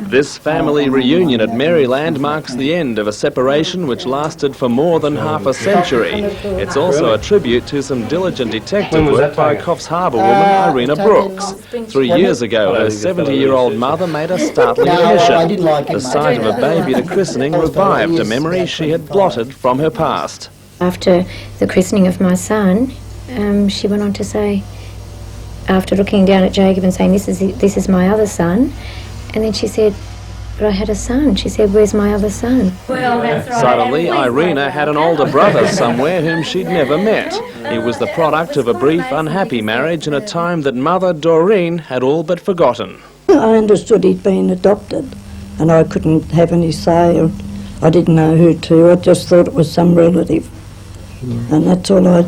This family reunion at Maryland marks the end of a separation which lasted for more than half a century. It's also a tribute to some diligent detective work by Coffs Harbour woman Irina Brooks. 3 years ago, her 70-year-old mother made a startling admission. The sight of a baby at a christening revived a memory she had blotted from her past. After the christening of my son, she went on to say, after looking down at Jacob and saying, this is my other son, and then she said, but I had a son. She said, where's my other son? Well, that's right. Suddenly, Irina had an older brother somewhere whom she'd never met. He was the product of a brief, unhappy marriage in a time that mother Doreen had all but forgotten. I understood he'd been adopted, and I couldn't have any say. I didn't know who to. I just thought it was some relative, and that's all I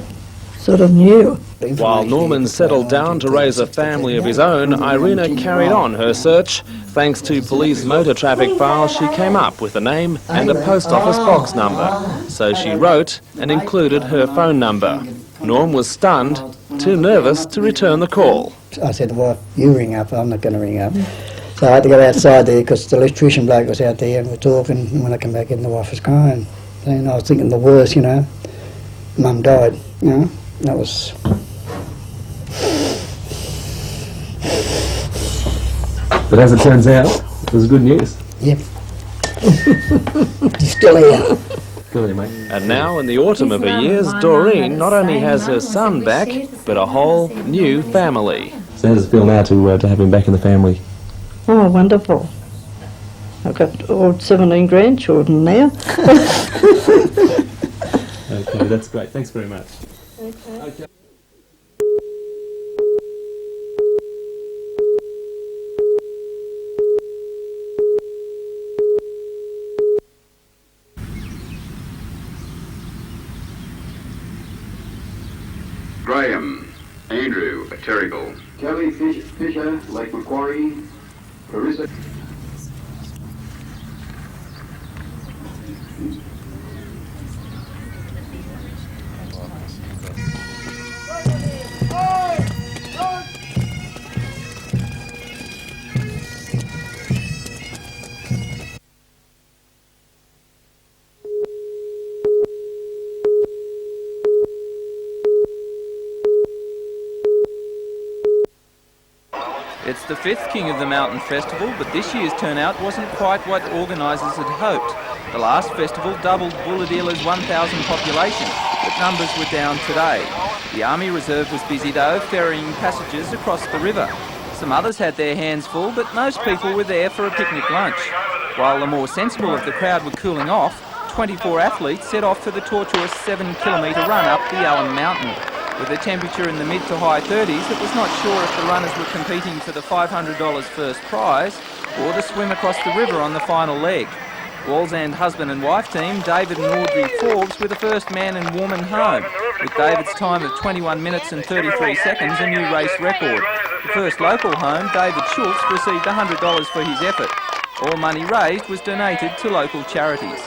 sort of knew. While Norman settled down to raise a family of his own, Irina carried on her search. Thanks to police motor traffic files, she came up with a name and a post office box number. So she wrote and included her phone number. Norm was stunned, too nervous to return the call. I said to the wife, you ring up, I'm not going to ring up. So I had to go outside there because the electrician bloke was out there and we were talking, and when I came back in, the wife was crying. And I was thinking the worst, you know. Mum died, you know. That was... But as it turns out, it was good news. Yep. Still here. Good on you, mate. And now, in the autumn of her years, Doreen not only has her son back, but a whole new family. So how does it feel now to have him back in the family? Oh, wonderful. I've got all 17 grandchildren now. Okay, that's great. Thanks very much. Okay. Graham, Andrew, Terrigal. Kelly, Fisher, Lake Macquarie, Clarissa. It's the fifth King of the Mountain Festival, but this year's turnout wasn't quite what organisers had hoped. The last festival doubled Buladelah's 1,000 population, but numbers were down today. The Army Reserve was busy though, ferrying passengers across the river. Some others had their hands full, but most people were there for a picnic lunch. While the more sensible of the crowd were cooling off, 24 athletes set off for the tortuous 7-kilometre run up the Allen Mountain. With a temperature in the mid to high 30s, it was not sure if the runners were competing for the $500 first prize or the swim across the river on the final leg. Wallsend husband and wife team David and Audrey Forbes were the first man and woman home, with David's time of 21 minutes and 33 seconds a new race record. The first local home, David Schultz, received $100 for his effort. All money raised was donated to local charities.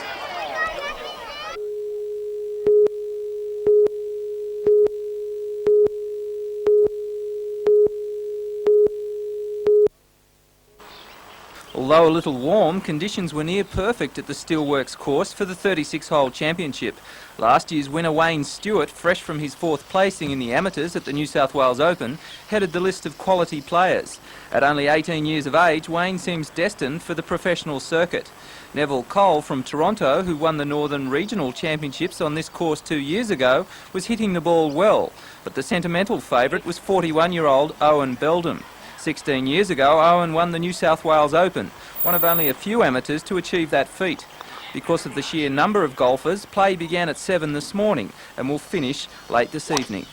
Although a little warm, conditions were near perfect at the Steelworks course for the 36-hole championship. Last year's winner Wayne Stewart, fresh from his fourth placing in the amateurs at the New South Wales Open, headed the list of quality players. At only 18 years of age, Wayne seems destined for the professional circuit. Neville Cole from Toronto, who won the Northern Regional Championships on this course 2 years ago, was hitting the ball well, but the sentimental favourite was 41-year-old Owen Beldam. 16 years ago, Owen won the New South Wales Open, one of only a few amateurs to achieve that feat. Because of the sheer number of golfers, play began at 7 this morning and will finish late this evening.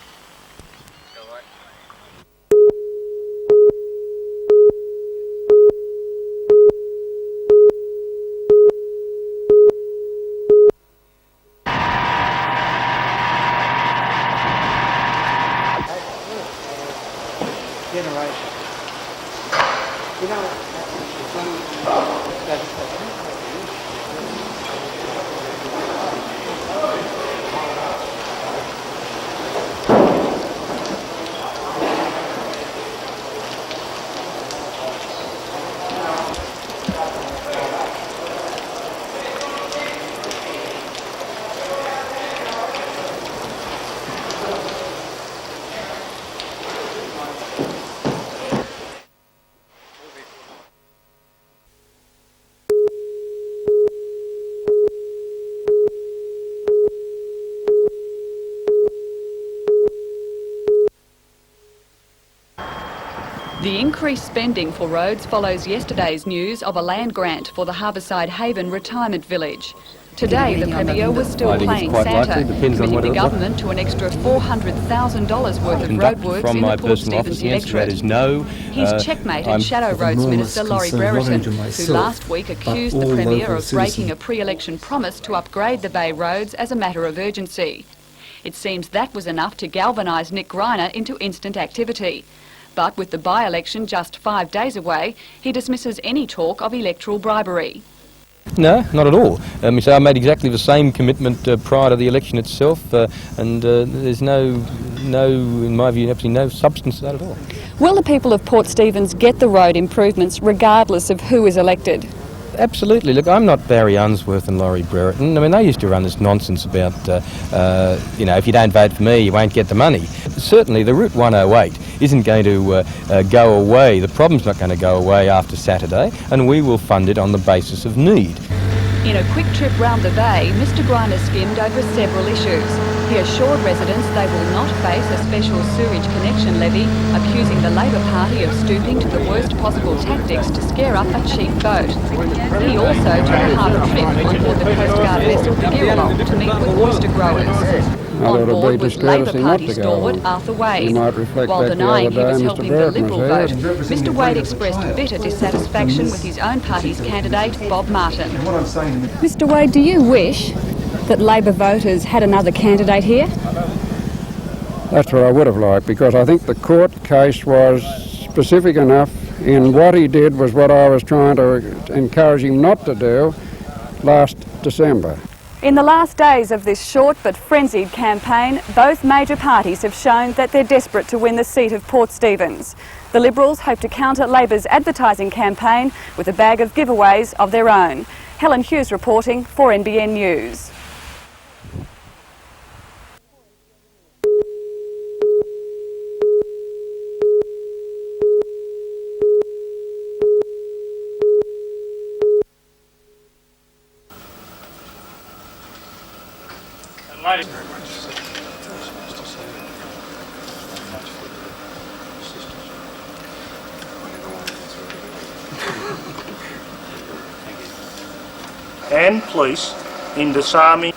The increased spending for roads follows yesterday's news of a land grant for the Harbourside Haven Retirement Village. Today, the Premier was still playing Santa, committing the government to an extra $400,000 worth of roadworks in the Port Stephens electorate. He's checkmated Shadow Roads Minister Laurie Brereton, who last week accused the Premier of breaking a pre-election promise to upgrade the Bay roads as a matter of urgency. It seems that was enough to galvanise Nick Greiner into instant activity. But with the by-election just 5 days away, he dismisses any talk of electoral bribery. No, not at all. I made exactly the same commitment prior to the election itself, and there's no, in my view, absolutely no substance to that at all. Will the people of Port Stephens get the road improvements regardless of who is elected? Absolutely. Look, I'm not Barry Unsworth and Laurie Brereton. I mean, they used to run this nonsense about, if you don't vote for me, you won't get the money. Certainly, the Route 108 isn't going to go away. The problem's not going to go away after Saturday, and we will fund it on the basis of need. In a quick trip round the bay, Mr Greiner skimmed over several issues. He assured residents they will not face a special sewerage connection levy, accusing the Labor Party of stooping to the worst possible tactics to scare up a cheap vote. He also took a harbour trip on board the Coast Guard vessel Thorley to meet with oyster growers. On board was Labor Party stalwart Arthur Wade. While denying he was helping the Liberal vote, Mr Wade expressed bitter dissatisfaction with his own party's candidate, Bob Martin. Mr Wade, do you wish that Labor voters had another candidate here? That's what I would have liked, because I think the court case was specific enough in what he did was what I was trying to encourage him not to do last December. In the last days of this short but frenzied campaign, both major parties have shown that they're desperate to win the seat of Port Stephens. The Liberals hope to counter Labor's advertising campaign with a bag of giveaways of their own. Helen Hughes reporting for NBN News. And police in disarming.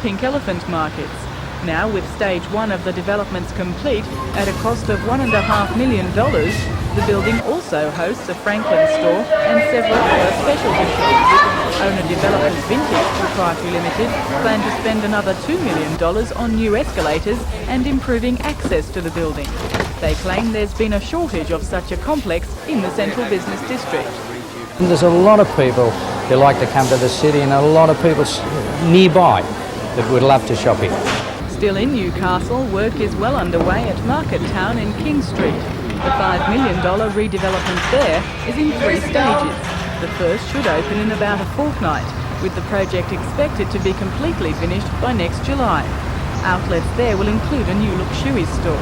Pink Elephant markets. Now, with stage 1 of the developments complete, at a cost of $1.5 million, the building also hosts a Franklin store and several other specialty shops. Owner Development Vintage Proprietary Limited plan to spend another $2 million on new escalators and improving access to the building. They claim there's been a shortage of such a complex in the central business district. And there's a lot of people who like to come to the city, and a lot of people nearby that would love to shop here. Still in Newcastle, work is well underway at Market Town in King Street. The $5 million redevelopment there is in 3 stages. The first should open in about a fortnight, with the project expected to be completely finished by next July. Outlets there will include a new-look Shoeys store.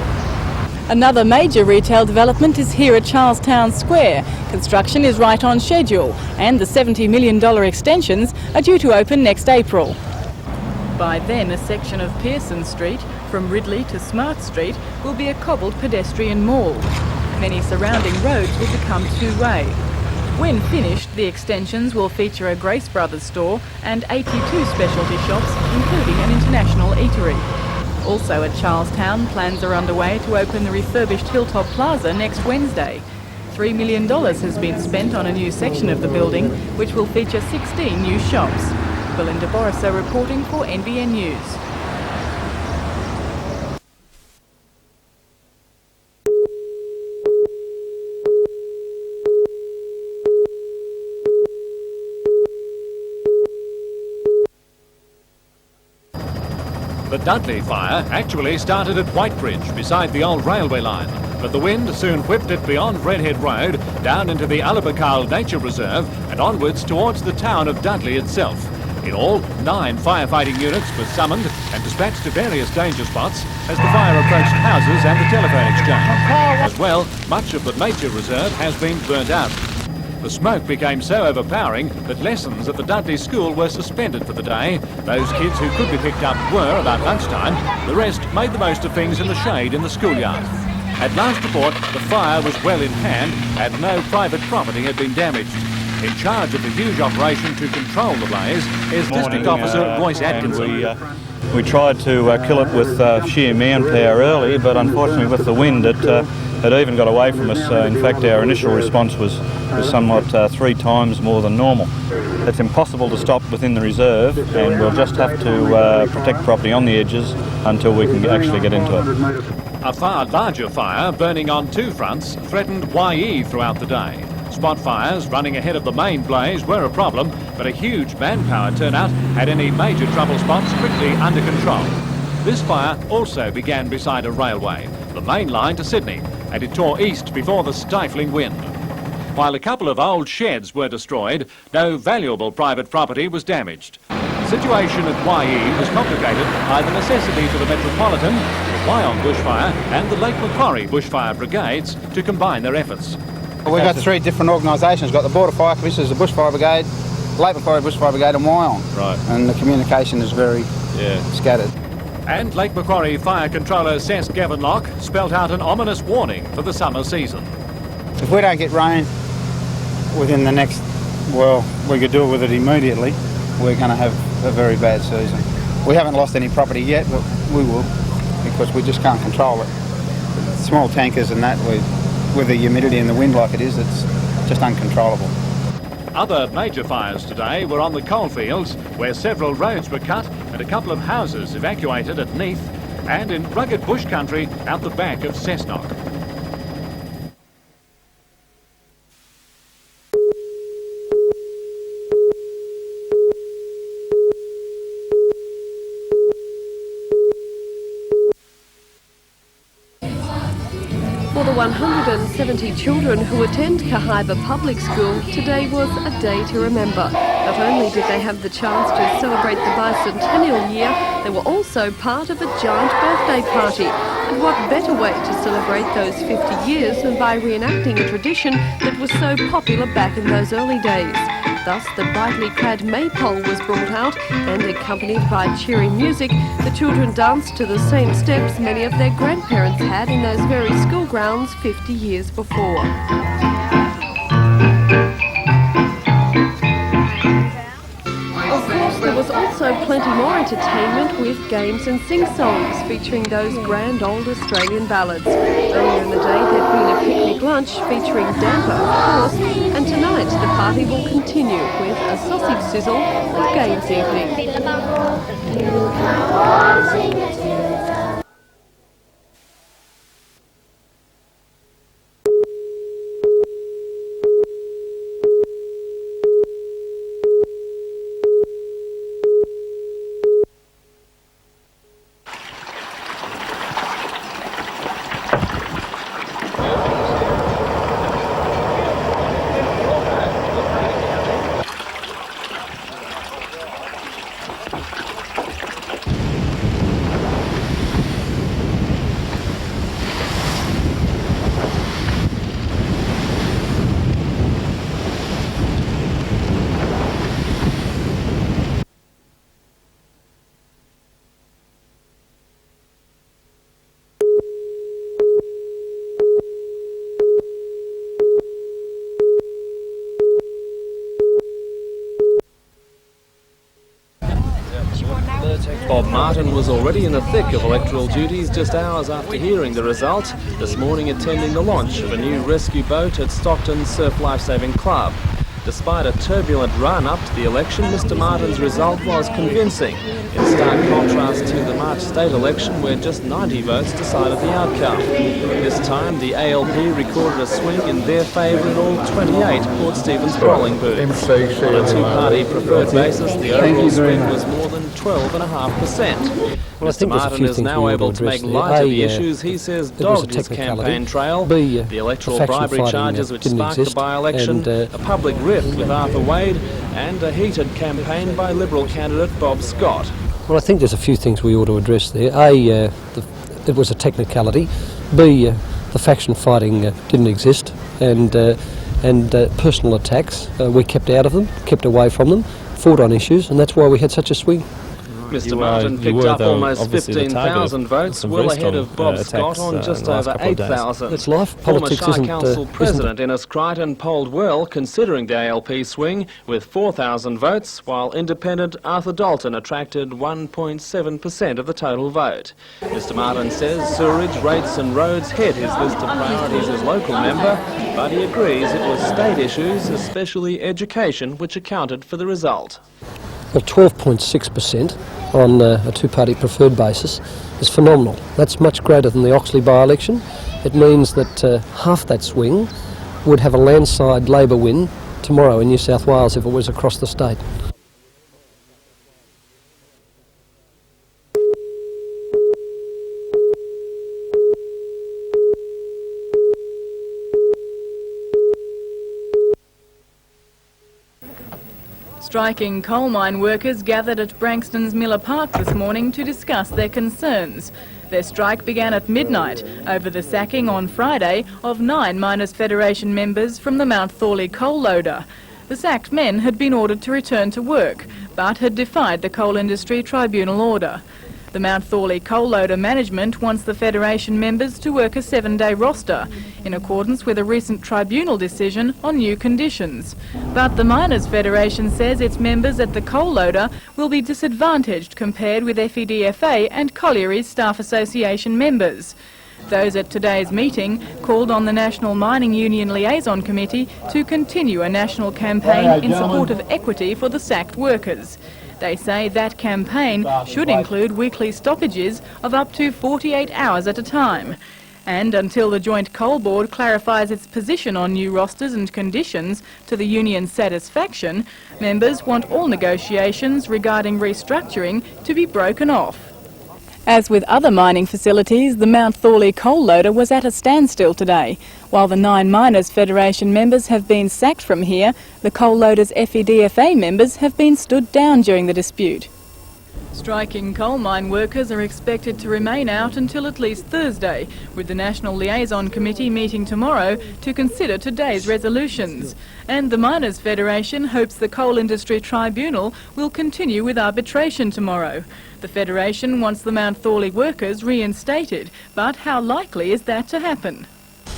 Another major retail development is here at Charlestown Square. Construction is right on schedule, and the $70 million extensions are due to open next April. By then, a section of Pearson Street, from Ridley to Smart Street, will be a cobbled pedestrian mall. Many surrounding roads will become two-way. When finished, the extensions will feature a Grace Brothers store and 82 specialty shops, including an international eatery. Also at Charlestown, plans are underway to open the refurbished Hilltop Plaza next Wednesday. $3 million has been spent on a new section of the building, which will feature 16 new shops. Belinda Borisser reporting for NBN News. The Dudley fire actually started at Whitebridge, beside the old railway line, but the wind soon whipped it beyond Redhead Road, down into the Alabakal Nature Reserve and onwards towards the town of Dudley itself. In all, 9 firefighting units were summoned and dispatched to various danger spots as the fire approached houses and the telephone exchange. As well, much of the nature reserve has been burnt out. The smoke became so overpowering that lessons at the Dudley school were suspended for the day. Those kids who could be picked up were about lunchtime. The rest made the most of things in the shade in the schoolyard. At last report, the fire was well in hand and no private property had been damaged. In charge of the huge operation to control the blaze is District Officer Royce Atkinson. We tried to kill it with sheer manpower early, but unfortunately with the wind it even got away from us. In fact, our initial response was somewhat 3 times more than normal. It's impossible to stop within the reserve, and we'll just have to protect property on the edges until we can actually get into it. A far larger fire, burning on 2 fronts, threatened YE throughout the day. Spot fires running ahead of the main blaze were a problem, but a huge manpower turnout had any major trouble spots quickly under control. This fire also began beside a railway, the main line to Sydney, and it tore east before the stifling wind. While a couple of old sheds were destroyed, no valuable private property was damaged. The situation at YE was complicated by the necessity for the Metropolitan, the Wyong bushfire and the Lake Macquarie bushfire brigades to combine their efforts. We've got 3 different organisations. We've got the Border Fire Commission, the Bushfire Brigade, Lake Macquarie Bushfire Brigade and Wyong. Right. And the communication is very scattered. And Lake Macquarie Fire Controller Sess Gavanlock spelt out an ominous warning for the summer season. If we don't get rain within the next, well, we could do it with it immediately, we're going to have a very bad season. We haven't lost any property yet, but we will, because we just can't control it. Small tankers and that, with the humidity and the wind like it is, it's just uncontrollable. Other major fires today were on the Coalfields, where several roads were cut and a couple of houses evacuated at Neath, and in rugged bush country out the back of Cessnock. For the 170 children who attend Kahibah Public School, today was a day to remember. Not only did they have the chance to celebrate the bicentennial year, they were also part of a giant birthday party. And what better way to celebrate those 50 years than by reenacting a tradition that was so popular back in those early days. Thus, the brightly clad maypole was brought out, and accompanied by cheery music, the children danced to the same steps many of their grandparents had in those very school grounds 50 years before. Of course, there was also plenty more entertainment with games and sing-songs featuring those grand old Australian ballads. Earlier in the day there'd been a picnic lunch featuring damper, of course, and tonight the party will continue with a sausage sizzle and games evening. Bob Martin was already in the thick of electoral duties just hours after hearing the result, this morning attending the launch of a new rescue boat at Stockton's Surf Lifesaving Club. Despite a turbulent run-up to the election, Mr Martin's result was convincing, in stark contrast to the March state election where just 90 votes decided the outcome. This time, the ALP recorded a swing in their favour in all 28 Port Stephens polling booths. On a two-party preferred basis, the overall swing was more than 12.5%. Well, Mr Martin is now able to make light of the issues he says dogged his campaign trail, the electoral bribery charges which sparked the by-election, a public rift with Arthur Wade and a heated campaign by Liberal candidate Bob Scott. Well, I think there's a few things we ought to address there. A, it was a technicality. B, the faction fighting didn't exist, and personal attacks, we kept out of them, kept away from them, fought on issues, and that's why we had such a swing. Mr Martin picked up almost 15,000 votes, well ahead of Bob Scott on just over 8,000. It's life. Former Politics Shire isn't... Council President Innes Crichton polled well, considering the ALP swing, with 4,000 votes, while independent Arthur Dalton attracted 1.7% of the total vote. Mr Martin says sewerage, rates and roads head his list of priorities as local member, but he agrees it was state issues, especially education, which accounted for the result. Well, 12.6% on a two-party preferred basis is phenomenal. That's much greater than the Oxley by-election. It means that half that swing would have a landslide Labor win tomorrow in New South Wales if it was across the state. Striking coal mine workers gathered at Branxton's Miller Park this morning to discuss their concerns. Their strike began at midnight over the sacking on Friday of 9 Miners' Federation members from the Mount Thorley coal loader. The sacked men had been ordered to return to work, but had defied the Coal Industry Tribunal order. The Mount Thorley coal loader management wants the Federation members to work a 7-day roster, in accordance with a recent tribunal decision on new conditions. But the Miners' Federation says its members at the coal loader will be disadvantaged compared with FEDFA and Collieries Staff Association members. Those at today's meeting called on the National Mining Union Liaison Committee to continue a national campaign in support of equity for the sacked workers. They say that campaign should include weekly stoppages of up to 48 hours at a time. And until the Joint Coal Board clarifies its position on new rosters and conditions to the union's satisfaction, members want all negotiations regarding restructuring to be broken off. As with other mining facilities, the Mount Thorley coal loader was at a standstill today. While the 9 Miners' Federation members have been sacked from here, the coal loader's FEDFA members have been stood down during the dispute. Striking coal mine workers are expected to remain out until at least Thursday, with the National Liaison Committee meeting tomorrow to consider today's resolutions. And the Miners' Federation hopes the Coal Industry Tribunal will continue with arbitration tomorrow. The Federation wants the Mount Thorley workers reinstated, but how likely is that to happen?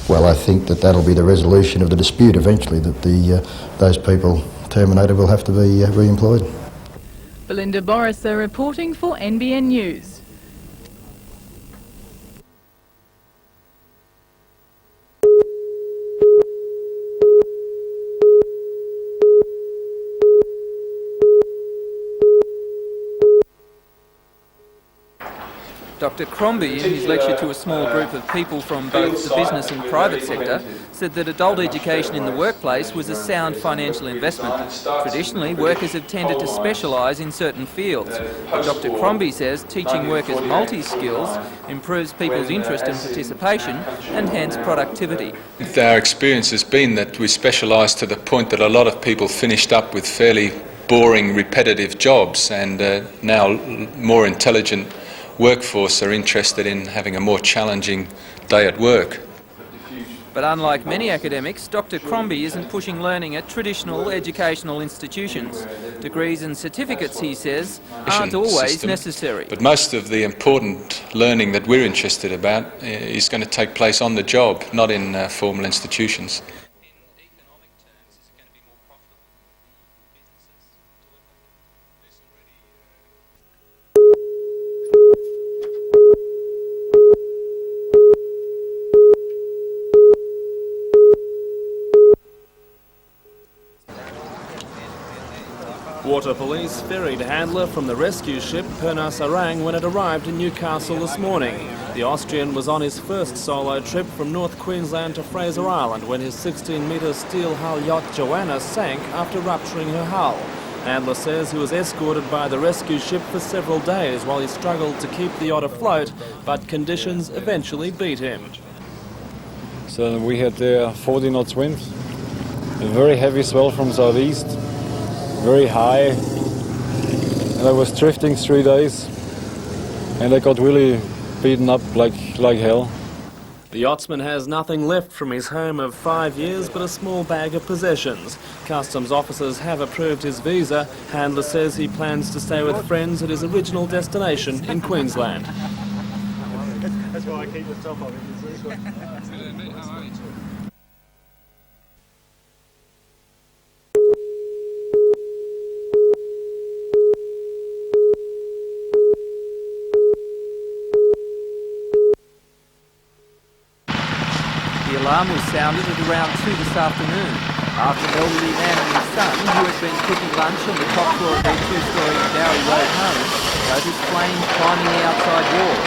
Well, I think that that'll be the resolution of the dispute eventually, that those people terminated will have to be re-employed. Belinda Borisser reporting for NBN News. Dr Crombie, in his lecture to a small group of people from both the business and private sector, said that adult education in the workplace was a sound financial investment. Traditionally, workers have tended to specialise in certain fields. But Dr Crombie says teaching workers multi-skills improves people's interest and participation and hence productivity. Our experience has been that we specialise to the point that a lot of people finished up with fairly boring, repetitive jobs, and now more intelligent workforce are interested in having a more challenging day at work. But unlike many academics, Dr Crombie isn't pushing learning at traditional educational institutions. Degrees and certificates, he says, aren't always necessary. But most of the important learning that we're interested about is going to take place on the job, not in formal institutions. Water police ferried Handler from the rescue ship Pernas Arang when it arrived in Newcastle this morning. The Austrian was on his first solo trip from North Queensland to Fraser Island when his 16-metre steel hull yacht Joanna sank after rupturing her hull. Handler says he was escorted by the rescue ship for several days while he struggled to keep the yacht afloat, but conditions eventually beat him. So we had 40 knots winds. a very heavy swell from southeast, very high, and I was drifting 3 days, and I got really beaten up like hell. The yachtsman has nothing left from his home of 5 years but a small bag of possessions. Customs officers have approved his visa. Handler says he plans to stay with friends at his original destination in Queensland. That's why I keep the top of it. The alarm was sounded at around 2 this afternoon after an elderly man and his son, who had been cooking lunch on the top floor of their two-storey Dowry Road home, noticed flames climbing the outside wall.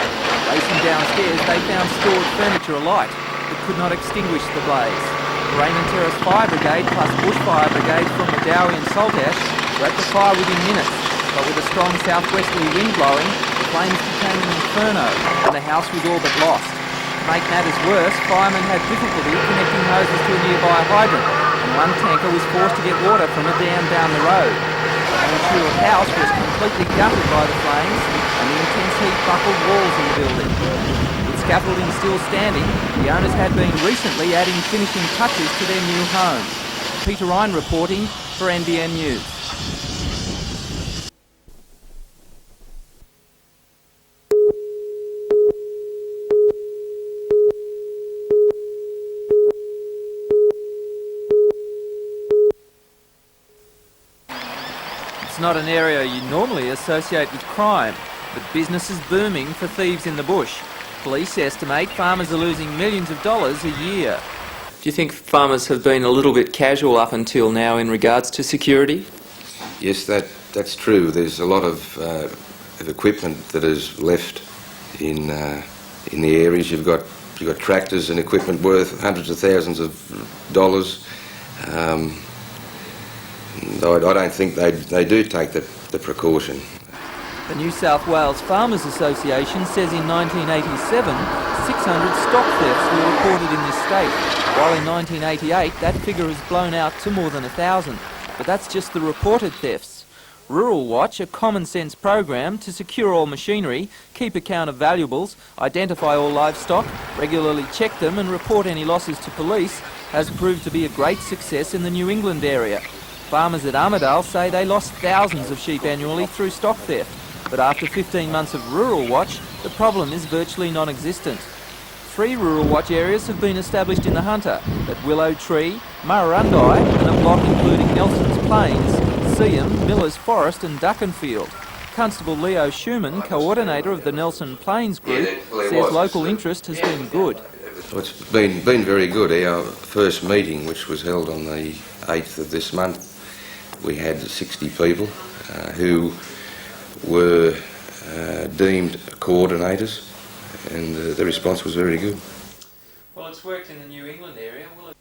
Racing downstairs, they found stored furniture alight but could not extinguish the blaze. Greiner Terrace Fire Brigade plus Bushfire Brigade from the Dowry and Saltash were at the fire within minutes, but with a strong southwesterly wind blowing, the flames became an inferno and the house was all but lost. To make matters worse, firemen had difficulty connecting hoses to a nearby hydrant, and one tanker was forced to get water from a dam down the road. The insured house was completely gutted by the flames, and the intense heat buckled walls in the building. With scaffolding still standing, the owners had been recently adding finishing touches to their new home. Peter Ryan reporting for NBN News. It's not an area you normally associate with crime, but business is booming for thieves in the bush. Police estimate farmers are losing millions of dollars a year. Do you think farmers have been a little bit casual up until now in regards to security? Yes, that's true. There's a lot of equipment that is left in the areas. You've got tractors and equipment worth hundreds of thousands of dollars. I don't think they do take the precaution. The New South Wales Farmers Association says in 1987, 600 stock thefts were reported in this state, while in 1988 that figure has blown out to more than 1,000. But that's just the reported thefts. Rural Watch, a common-sense program to secure all machinery, keep account of valuables, identify all livestock, regularly check them and report any losses to police, has proved to be a great success in the New England area. Farmers at Armidale say they lost thousands of sheep annually through stock theft, but after 15 months of Rural Watch, the problem is virtually non-existent. 3 Rural Watch areas have been established in the Hunter at Willow Tree, Murrurundi and a block including Nelson's Plains, Seaham, Miller's Forest and Duckenfield. Constable Leo Schumann, coordinator of the Nelson Plains group, says local interest has been good. Well, it's been very good. Our first meeting, which was held on the 8th of this month, we had 60 people who were deemed coordinators, and the response was very good. Well, it's worked in the New England area. Will it